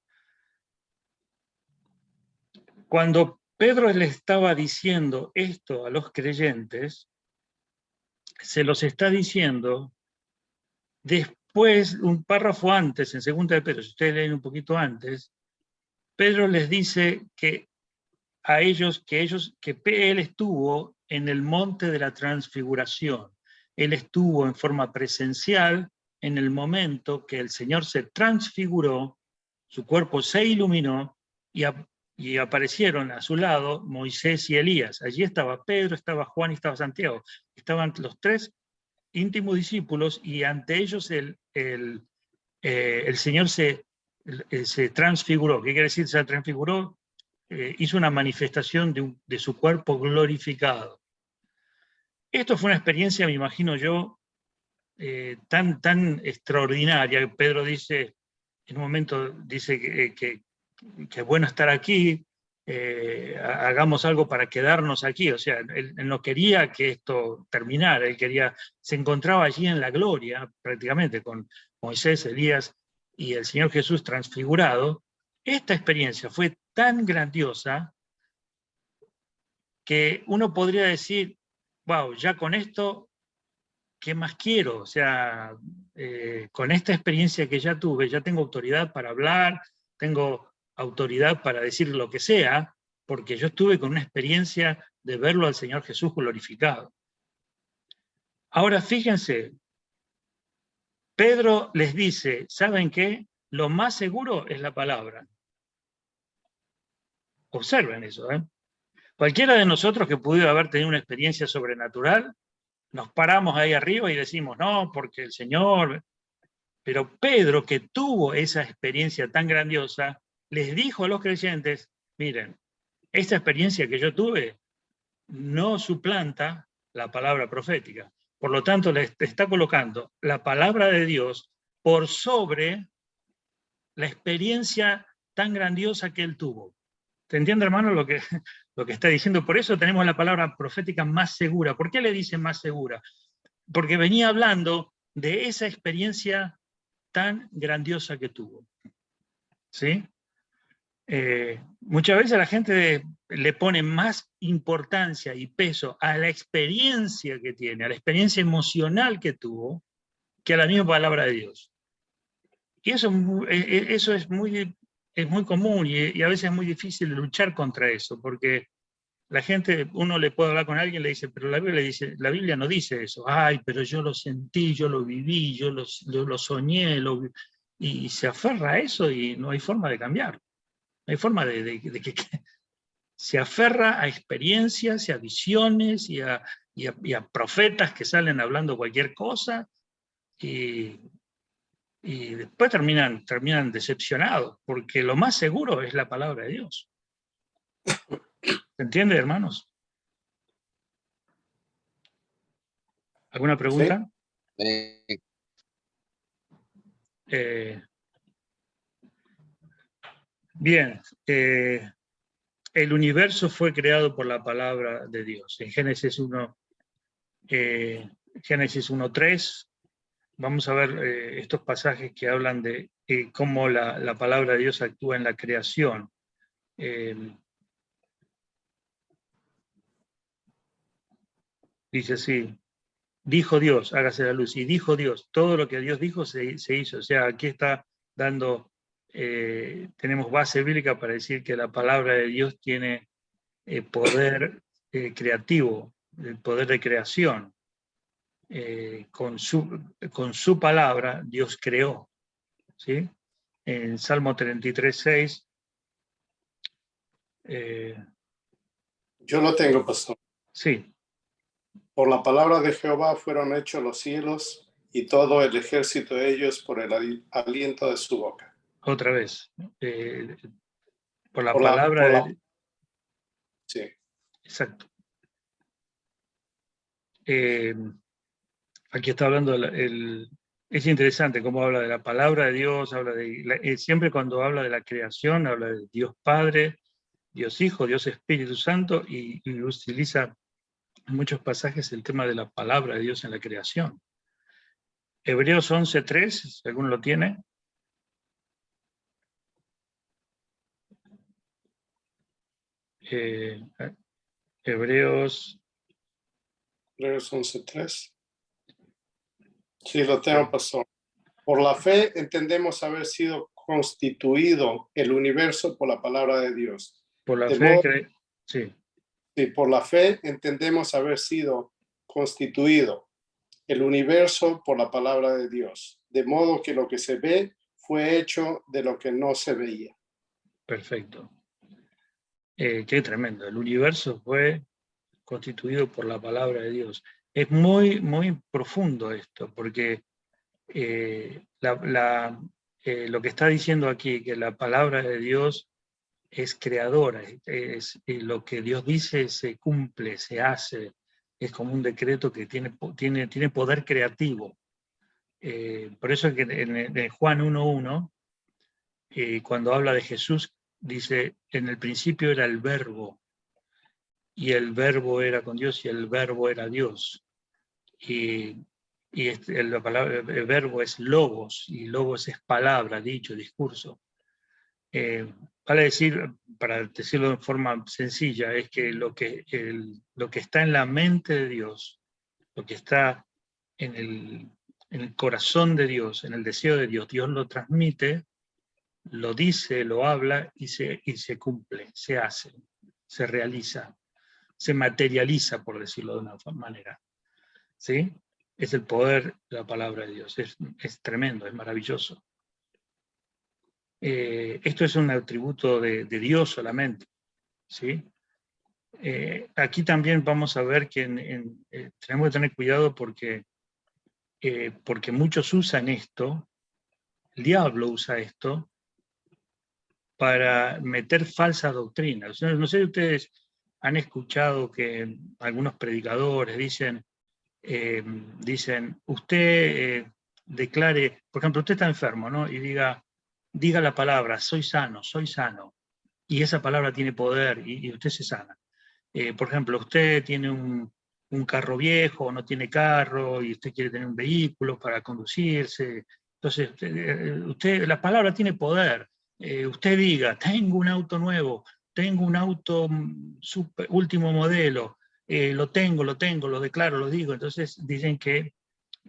Cuando Pedro le estaba diciendo esto a los creyentes, se los está diciendo después, un párrafo antes, en 2 de Pedro, si ustedes leen un poquito antes, Pedro les dice que él estuvo en el monte de la transfiguración. Él estuvo en forma presencial en el momento que el Señor se transfiguró, su cuerpo se iluminó, y aparecieron a su lado Moisés y Elías. Allí estaba Pedro, estaba Juan y estaba Santiago. Estaban los tres íntimos discípulos y ante ellos el Señor se transfiguró. ¿Qué quiere decir se transfiguró? Hizo una manifestación de su cuerpo glorificado. Esto fue una experiencia, me imagino yo, tan extraordinaria. Pedro dice, en un momento dice que es bueno estar aquí, hagamos algo para quedarnos aquí. O sea, él no quería que esto terminara, se encontraba allí en la gloria, prácticamente, con Moisés, Elías y el Señor Jesús transfigurado. Esta experiencia fue tan grandiosa que uno podría decir, wow, ya con esto, ¿qué más quiero? O sea, con esta experiencia que ya tuve, ya tengo autoridad para hablar, tengo autoridad para decir lo que sea, porque yo estuve con una experiencia de verlo al Señor Jesús glorificado. Ahora fíjense, Pedro les dice, ¿saben qué? Lo más seguro es la palabra. Observen eso, ¿eh? Cualquiera de nosotros que pudiera haber tenido una experiencia sobrenatural, nos paramos ahí arriba y decimos, no, porque el Señor... Pero Pedro, que tuvo esa experiencia tan grandiosa, les dijo a los creyentes, miren, esta experiencia que yo tuve no suplanta la palabra profética. Por lo tanto, le está colocando la palabra de Dios por sobre la experiencia tan grandiosa que él tuvo. ¿Te entiende, hermano, lo que está diciendo? Por eso tenemos la palabra profética más segura. ¿Por qué le dice más segura? Porque venía hablando de esa experiencia tan grandiosa que tuvo. ¿Sí? Muchas veces la gente le pone más importancia y peso a la experiencia que tiene, a la experiencia emocional que tuvo, que a la misma palabra de Dios. Y eso es muy común y a veces es muy difícil luchar contra eso, porque la gente, uno le puede hablar con alguien y le dice, pero la Biblia no dice eso. Ay, pero yo lo sentí, yo lo viví, yo lo soñé, y se aferra a eso y no hay forma de cambiar. No hay forma de que se aferra a experiencias y a visiones y a profetas que salen hablando cualquier cosa y después terminan decepcionados, porque lo más seguro es la palabra de Dios. ¿Se entiende, hermanos? ¿Alguna pregunta? Sí. Bien, el universo fue creado por la palabra de Dios. En Génesis 1:3, vamos a ver estos pasajes que hablan de cómo la palabra de Dios actúa en la creación. Dice así, dijo Dios, hágase la luz, y dijo Dios, todo lo que Dios dijo se hizo. O sea, aquí está dando, tenemos base bíblica para decir que la palabra de Dios tiene poder creativo, el poder de creación. Con su palabra Dios creó. ¿Sí? En Salmo 33:6. Yo lo tengo, pastor. Sí. Por la palabra de Jehová fueron hechos los cielos y todo el ejército de ellos por el aliento de su boca. Otra vez. Por la palabra de... Sí. Exacto. Aquí está hablando es interesante cómo habla de la palabra de Dios, siempre cuando habla de la creación, habla de Dios Padre, Dios Hijo, Dios Espíritu Santo, y utiliza en muchos pasajes el tema de la palabra de Dios en la creación. Hebreos 11:3, si alguno lo tiene. Hebreos 11:3. Sí, lo tengo, pastor. Por la fe entendemos haber sido constituido el universo por la palabra de Dios. Por la fe, sí. Sí, por la fe entendemos haber sido constituido el universo por la palabra de Dios, de modo que lo que se ve fue hecho de lo que no se veía. Perfecto. Qué tremendo. El universo fue constituido por la palabra de Dios. Es muy, muy profundo esto, porque lo que está diciendo aquí, que la palabra de Dios es creadora, lo que Dios dice se cumple, se hace, es como un decreto que tiene poder creativo. Por eso es que en Juan 1:1, cuando habla de Jesús, dice, en el principio era el verbo, y el verbo era con Dios, y el verbo era Dios. Y la palabra, el verbo es logos, y logos es palabra, dicho, discurso. Vale decir, para decirlo de forma sencilla, es que lo que está en la mente de Dios, lo que está en el corazón de Dios, en el deseo de Dios, Dios lo transmite, lo dice, lo habla y se cumple, se hace, se realiza, se materializa, por decirlo de una manera. ¿Sí? Es el poder de la palabra de Dios, es tremendo, es maravilloso. Esto es un atributo de Dios solamente, ¿sí? Aquí también vamos a ver que tenemos que tener cuidado porque muchos usan esto, el diablo usa esto, para meter falsas doctrinas. No sé si ustedes han escuchado que algunos predicadores dicen, usted declare, por ejemplo, usted está enfermo, ¿no? Y diga la palabra, soy sano, y esa palabra tiene poder y usted se sana. Por ejemplo, usted tiene un carro viejo o no tiene carro y usted quiere tener un vehículo para conducirse, entonces la palabra tiene poder. Usted diga, tengo un auto nuevo, tengo un auto último modelo, lo tengo, lo declaro, lo digo. Entonces dicen que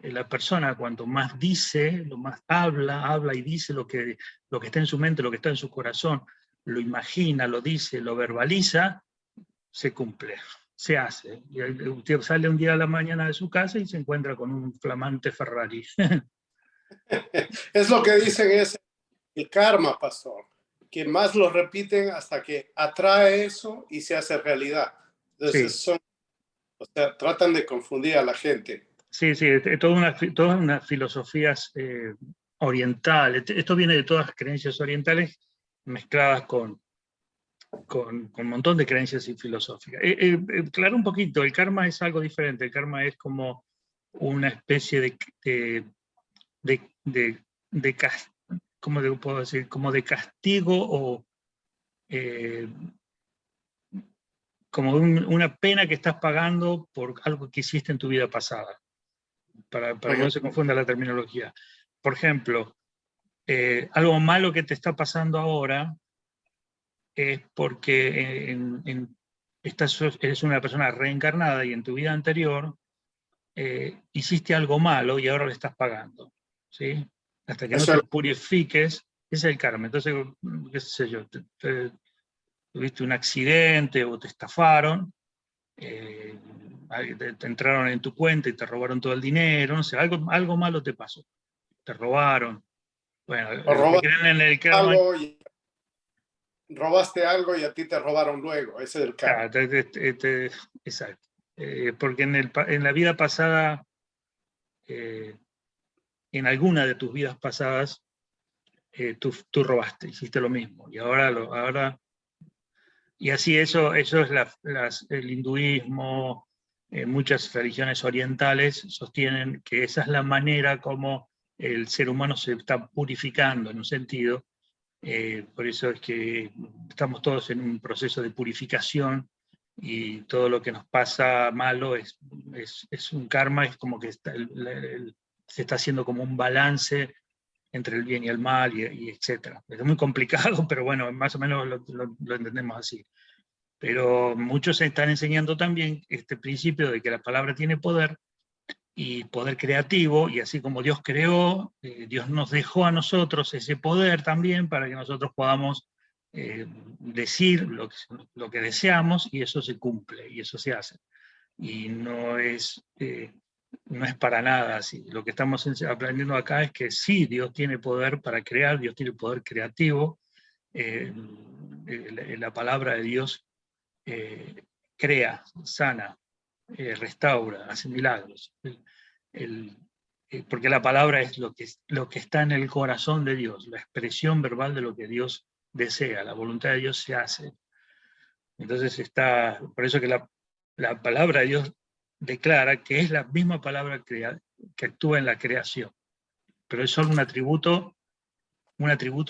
la persona cuanto más dice, lo más habla y dice lo que está en su mente, lo que está en su corazón, lo imagina, lo dice, lo verbaliza, se cumple, se hace. Y usted sale un día a la mañana de su casa y se encuentra con un flamante Ferrari. Es lo que dicen, es el karma, pastor, que más lo repiten hasta que atrae eso y se hace realidad. Entonces Sí. o sea, tratan de confundir a la gente. Sí, todas unas filosofías orientales. Esto viene de todas las creencias orientales mezcladas con un montón de creencias y filosóficas. Claro, un poquito, el karma es algo diferente. El karma es como una especie ¿cómo te puedo decir? Como de castigo o como una pena que estás pagando por algo que hiciste en tu vida pasada, para que no se confunda la terminología. Por ejemplo, algo malo que te está pasando ahora es porque eres una persona reencarnada y en tu vida anterior hiciste algo malo y ahora le estás pagando, ¿sí? Hasta que no te purifiques, ese es el karma. Entonces, qué sé yo, tuviste un accidente o te estafaron, te entraron en tu cuenta y te robaron todo el dinero, no sé, algo malo te pasó, te robaron. Bueno, los que creen en el karma... Robaste algo y a ti te robaron luego, ese es el karma. Exacto. Porque en la vida pasada, en alguna de tus vidas pasadas, tú robaste, hiciste lo mismo. Y ahora y así eso es el hinduismo, muchas religiones orientales sostienen que esa es la manera como el ser humano se está purificando en un sentido. Por eso es que estamos todos en un proceso de purificación y todo lo que nos pasa malo es un karma, es como que se está haciendo como un balance entre el bien y el mal, y etc. Es muy complicado, pero bueno, más o menos lo entendemos así. Pero muchos están enseñando también este principio de que la palabra tiene poder, y poder creativo, y así como Dios creó, Dios nos dejó a nosotros ese poder también para que nosotros podamos decir lo que deseamos, y eso se cumple, y eso se hace. Y no es para nada así. Lo que estamos aprendiendo acá es que sí, Dios tiene poder para crear, Dios tiene poder creativo, la palabra de Dios crea, sana, restaura, hace milagros. Porque la palabra es lo que está en el corazón de Dios, la expresión verbal de lo que Dios desea, la voluntad de Dios se hace. Entonces por eso que la palabra de Dios declara que es la misma palabra que actúa en la creación, pero es solo un atributo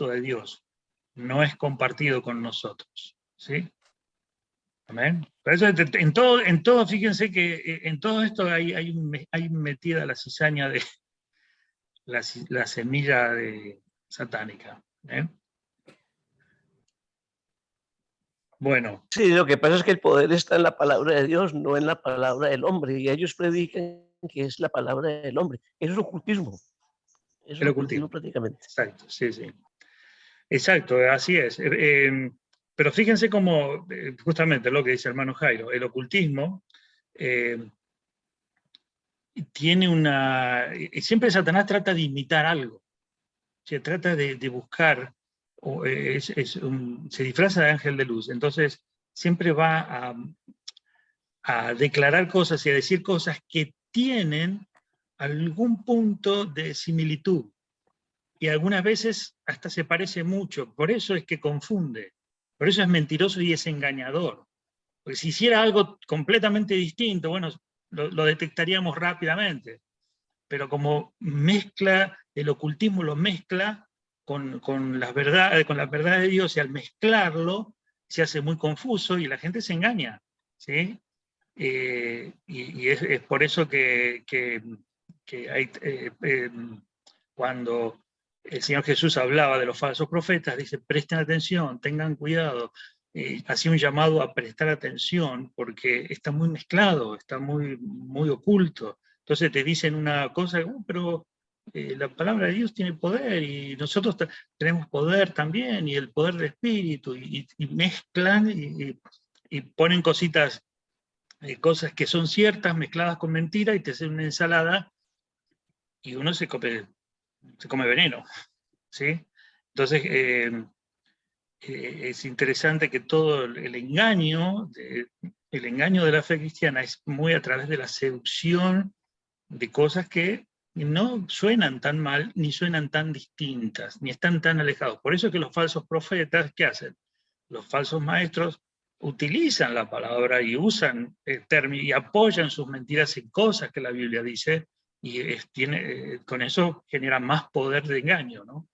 de Dios, no es compartido con nosotros, ¿sí? Amén. Por eso en todo, fíjense que en todo esto hay metida la cizaña de la semilla satánica. Bueno. Sí, lo que pasa es que el poder está en la palabra de Dios, no en la palabra del hombre, y ellos predican que es la palabra del hombre. Eso es ocultismo. Eso es ocultismo prácticamente. Exacto, sí, sí. Exacto, así es. Pero fíjense cómo, justamente lo que dice el hermano Jairo, el ocultismo siempre Satanás trata de imitar algo, se trata de buscar, se disfraza de ángel de luz, entonces siempre va a declarar cosas y a decir cosas que tienen algún punto de similitud, y algunas veces hasta se parece mucho, por eso es que confunde, por eso es mentiroso y es engañador. Porque si hiciera algo completamente distinto, bueno, lo detectaríamos rápidamente, pero como mezcla, el ocultismo lo mezcla con las verdades de Dios, y al mezclarlo se hace muy confuso y la gente se engaña, ¿sí? Y es por eso que hay, cuando el Señor Jesús hablaba de los falsos profetas, dice, presten atención, tengan cuidado, hacía un llamado a prestar atención, porque está muy mezclado, está muy, muy oculto. Entonces te dicen una cosa, pero la palabra de Dios tiene poder, y nosotros tenemos poder también, y el poder del Espíritu, y mezclan y ponen cosas que son ciertas mezcladas con mentiras, y te hacen una ensalada, y uno se come veneno, ¿sí? Entonces, es interesante que todo el engaño de la fe cristiana es muy a través de la seducción de cosas que no suenan tan mal, ni suenan tan distintas, ni están tan alejados. Por eso es que los falsos profetas, ¿qué hacen? Los falsos maestros utilizan la palabra y usan términos y apoyan sus mentiras en cosas que la Biblia dice, y con eso genera más poder de engaño, ¿no?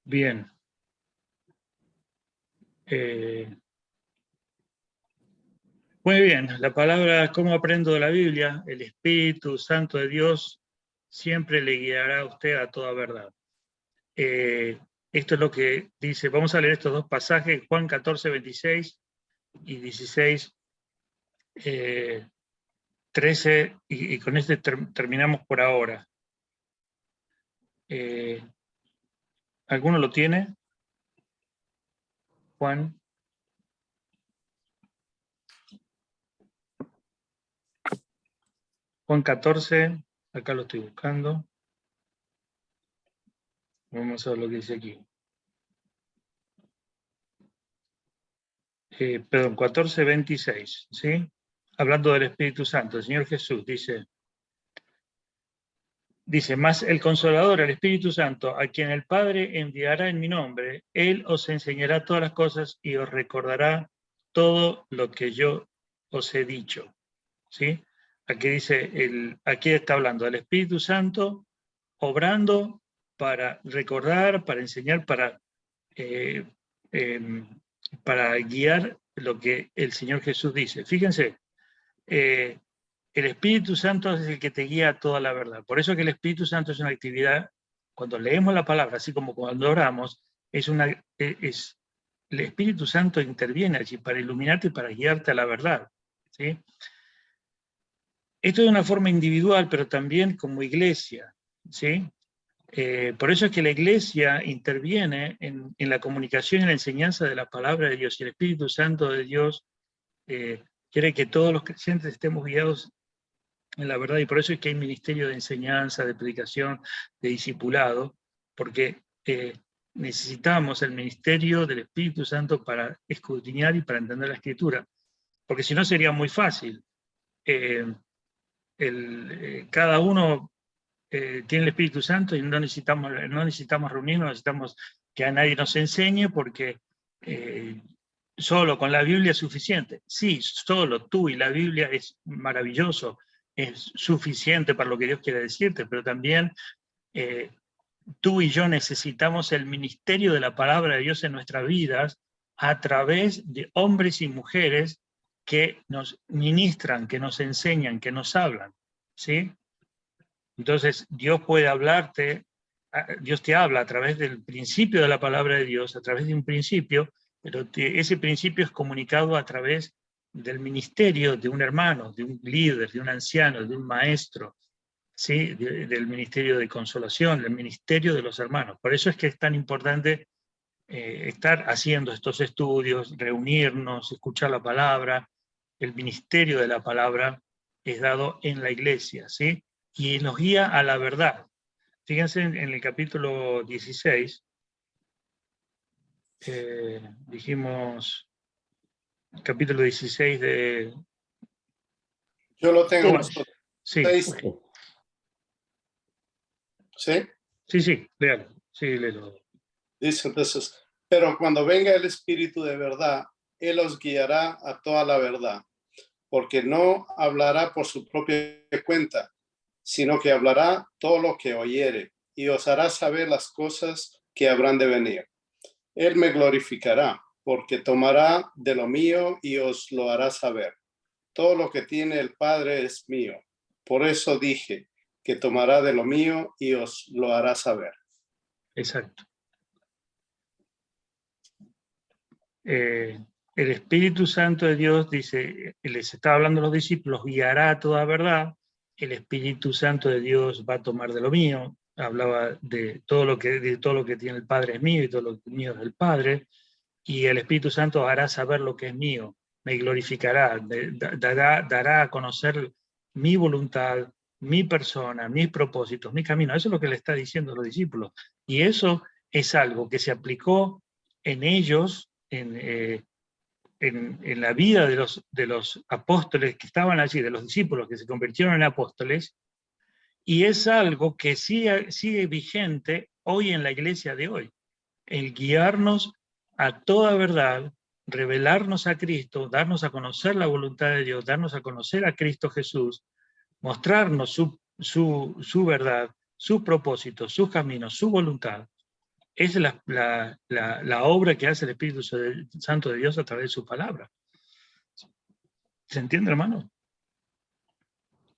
Bien. Muy bien, la palabra ¿cómo aprendo de la Biblia? El Espíritu Santo de Dios siempre le guiará a usted a toda verdad. Esto es lo que dice, vamos a leer estos dos pasajes, Juan 14, 26 y 16, 13, y con este terminamos por ahora. ¿Alguno lo tiene? Juan. Juan 14, acá lo estoy buscando. Vamos a ver lo que dice aquí. Perdón, 14, 26, ¿sí? Hablando del Espíritu Santo, el Señor Jesús dice, más el Consolador, el Espíritu Santo, a quien el Padre enviará en mi nombre, Él os enseñará todas las cosas y os recordará todo lo que yo os he dicho, ¿sí? Aquí está hablando del Espíritu Santo, obrando para recordar, para enseñar, para guiar lo que el Señor Jesús dice. Fíjense, el Espíritu Santo es el que te guía a toda la verdad. Por eso que el Espíritu Santo es una actividad, cuando leemos la palabra, así como cuando oramos, el Espíritu Santo interviene allí para iluminarte y para guiarte a la verdad, ¿sí? Esto de una forma individual, pero también como iglesia, ¿sí? Por eso es que la iglesia interviene en la comunicación y la enseñanza de la palabra de Dios, y el Espíritu Santo de Dios quiere que todos los creyentes estemos guiados en la verdad, y por eso es que hay ministerio de enseñanza, de predicación, de discipulado, porque necesitamos el ministerio del Espíritu Santo para escudriñar y para entender la Escritura, porque si no sería muy fácil. Cada uno tiene el Espíritu Santo y no necesitamos reunirnos, necesitamos que a nadie nos enseñe, porque solo con la Biblia es suficiente. Sí, solo tú y la Biblia es maravilloso, es suficiente para lo que Dios quiere decirte, pero también tú y yo necesitamos el ministerio de la palabra de Dios en nuestras vidas a través de hombres y mujeres que nos ministran, que nos enseñan, que nos hablan, ¿sí? Entonces, Dios puede hablarte, Dios te habla a través del principio de la palabra de Dios, a través de un principio, pero ese principio es comunicado a través del ministerio de un hermano, de un líder, de un anciano, de un maestro, ¿sí? Del ministerio de consolación, del ministerio de los hermanos. Por eso es que es tan importante estar haciendo estos estudios, reunirnos, escuchar la palabra. El ministerio de la palabra es dado en la iglesia, ¿sí? Y nos guía a la verdad. Fíjense en el capítulo 16, dijimos, capítulo 16 de... Yo lo tengo. Sí. ¿Sí? Sí, léalo. Sí, léelo. Dice entonces, pero cuando venga el Espíritu de verdad, Él os guiará a toda la verdad, porque no hablará por su propia cuenta, sino que hablará todo lo que oyere, y os hará saber las cosas que habrán de venir. Él me glorificará, porque tomará de lo mío y os lo hará saber. Todo lo que tiene el Padre es mío. Por eso dije que tomará de lo mío y os lo hará saber. Exacto. El Espíritu Santo de Dios, dice, les está hablando a los discípulos, guiará a toda verdad. El Espíritu Santo de Dios va a tomar de lo mío. Hablaba de todo lo que tiene el Padre es mío y todo lo que es mío es del Padre. Y el Espíritu Santo hará saber lo que es mío, me glorificará, dará a conocer mi voluntad, mi persona, mis propósitos, mi camino. Eso es lo que le está diciendo a los discípulos. Y eso es algo que se aplicó en ellos, en la vida de los apóstoles que estaban allí, de los discípulos que se convirtieron en apóstoles, y es algo que sigue vigente hoy en la iglesia de hoy. El guiarnos a toda verdad, revelarnos a Cristo, darnos a conocer la voluntad de Dios, darnos a conocer a Cristo Jesús, mostrarnos su verdad, sus propósitos, sus caminos, su voluntad. Es la obra que hace el Espíritu Santo de Dios a través de su palabra. ¿Se entiende, hermano?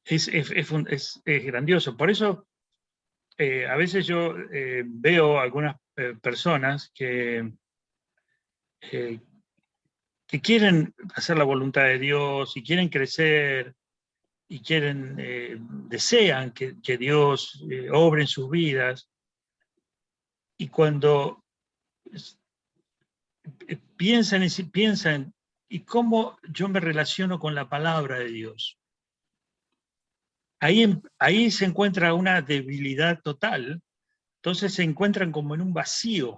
Es grandioso. Por eso, a veces yo veo algunas personas que quieren hacer la voluntad de Dios y quieren crecer y desean que Dios obre en sus vidas. Y cuando piensan, ¿y cómo yo me relaciono con la palabra de Dios? Ahí se encuentra una debilidad total. Entonces se encuentran como en un vacío.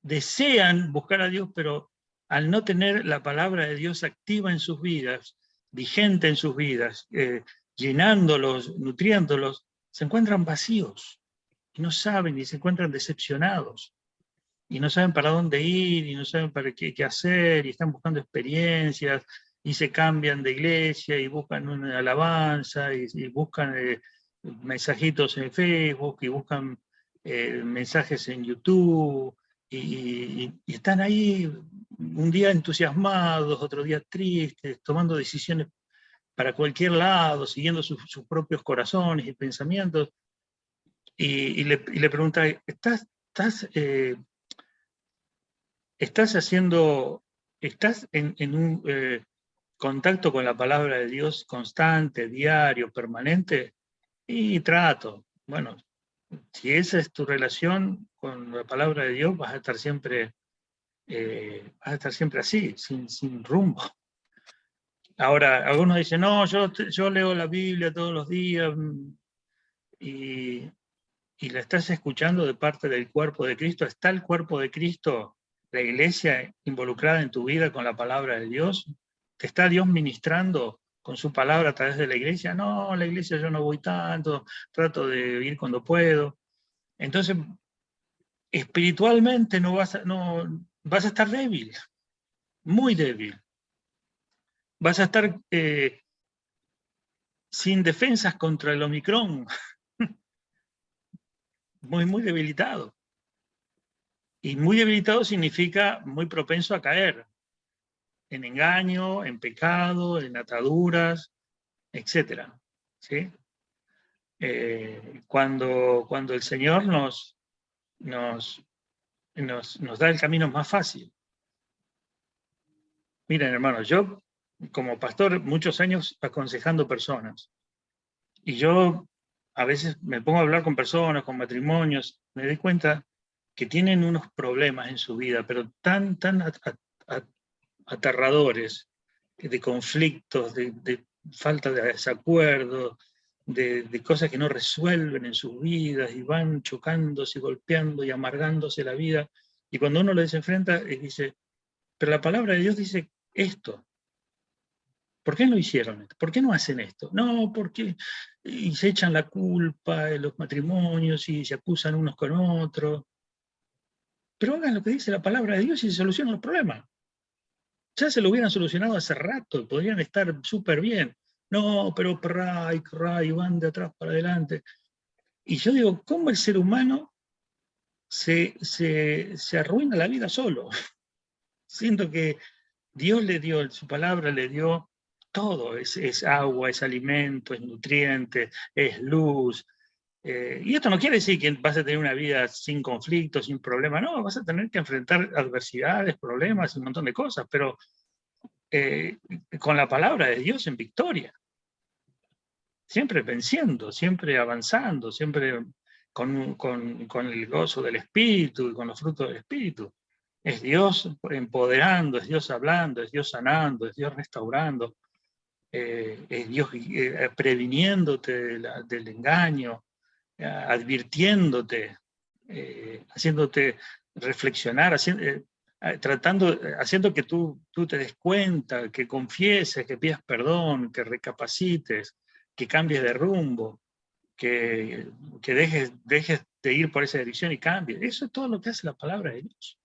Desean buscar a Dios, pero al no tener la palabra de Dios activa en sus vidas, vigente en sus vidas, llenándolos, nutriéndolos, se encuentran vacíos y no saben, y se encuentran decepcionados y no saben para dónde ir y no saben para qué hacer, y están buscando experiencias y se cambian de iglesia y buscan una alabanza y buscan mensajitos en Facebook y buscan mensajes en YouTube y están ahí un día entusiasmados, otro día tristes, tomando decisiones para cualquier lado, siguiendo sus propios corazones y pensamientos, y le pregunta, ¿estás en un contacto con la palabra de Dios constante, diario, permanente? Y trato. Bueno, si esa es tu relación con la palabra de Dios, vas a estar siempre así, sin rumbo. Ahora, algunos dicen, no, yo leo la Biblia todos los días y la estás escuchando de parte del cuerpo de Cristo. ¿Está el cuerpo de Cristo, la iglesia, involucrada en tu vida con la palabra de Dios? ¿Te está Dios ministrando con su palabra a través de la iglesia? No, la iglesia yo no voy tanto, trato de ir cuando puedo. Entonces, espiritualmente vas a estar débil, muy débil. Vas a estar sin defensas contra el Omicron, muy debilitado. Y muy debilitado significa muy propenso a caer en engaño, en pecado, en ataduras, etc. ¿Sí? Cuando el Señor nos da el camino más fácil. Miren, hermanos, yo como pastor muchos años aconsejando personas, y yo a veces me pongo a hablar con personas, con matrimonios, me doy cuenta que tienen unos problemas en su vida, pero tan aterradores, de conflictos, de falta de desacuerdo, de cosas que no resuelven en sus vidas y van chocándose, golpeando y amargándose la vida. Y cuando uno lo desenfrenta, dice, pero la palabra de Dios dice esto. ¿Por qué no hicieron esto? ¿Por qué no hacen esto? No, porque y se echan la culpa en los matrimonios y se acusan unos con otros. Pero hagan lo que dice la palabra de Dios y se solucionan los problemas. Ya se lo hubieran solucionado hace rato, podrían estar súper bien. No, pero van de atrás para adelante. Y yo digo, ¿cómo el ser humano se arruina la vida solo? Siento que Dios le dio, su palabra le dio todo, es agua, es alimento, es nutriente, es luz. Y esto no quiere decir que vas a tener una vida sin conflictos, sin problemas, no, vas a tener que enfrentar adversidades, problemas y un montón de cosas, pero con la palabra de Dios en victoria. Siempre venciendo, siempre avanzando, siempre con el gozo del Espíritu y con los frutos del Espíritu. Es Dios empoderando, es Dios hablando, es Dios sanando, es Dios restaurando, es Dios previniénmente del engaño, advirtiéndote, haciéndote reflexionar, haciendo que tú te des cuenta, que confieses, que pidas perdón, que recapacites, que cambies de rumbo, que dejes de ir por esa dirección y cambies. Eso es todo lo que hace la palabra de Dios.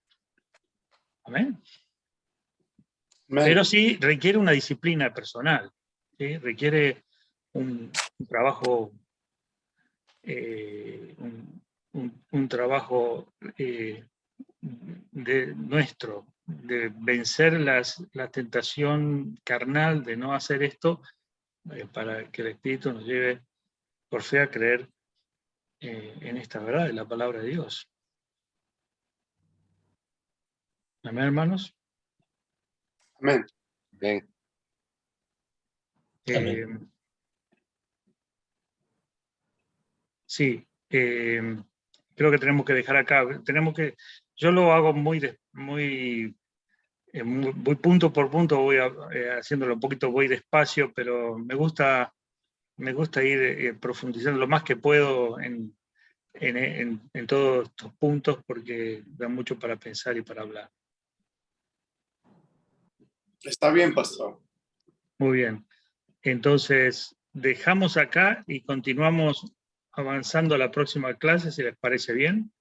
Amén. Pero sí requiere una disciplina personal, ¿sí? Requiere un trabajo, un trabajo de nuestro, de vencer la tentación carnal de no hacer esto, para que el Espíritu nos lleve por fe a creer en esta verdad, en la palabra de Dios. Amén, hermanos. Amén. Bien. Sí, creo que tenemos que dejar acá. Yo lo hago muy punto por punto, voy haciéndolo un poquito, voy despacio, pero me gusta ir profundizando lo más que puedo en todos estos puntos, porque da mucho para pensar y para hablar. Está bien, pastor. Muy bien. Entonces, dejamos acá y continuamos avanzando a la próxima clase, si les parece bien.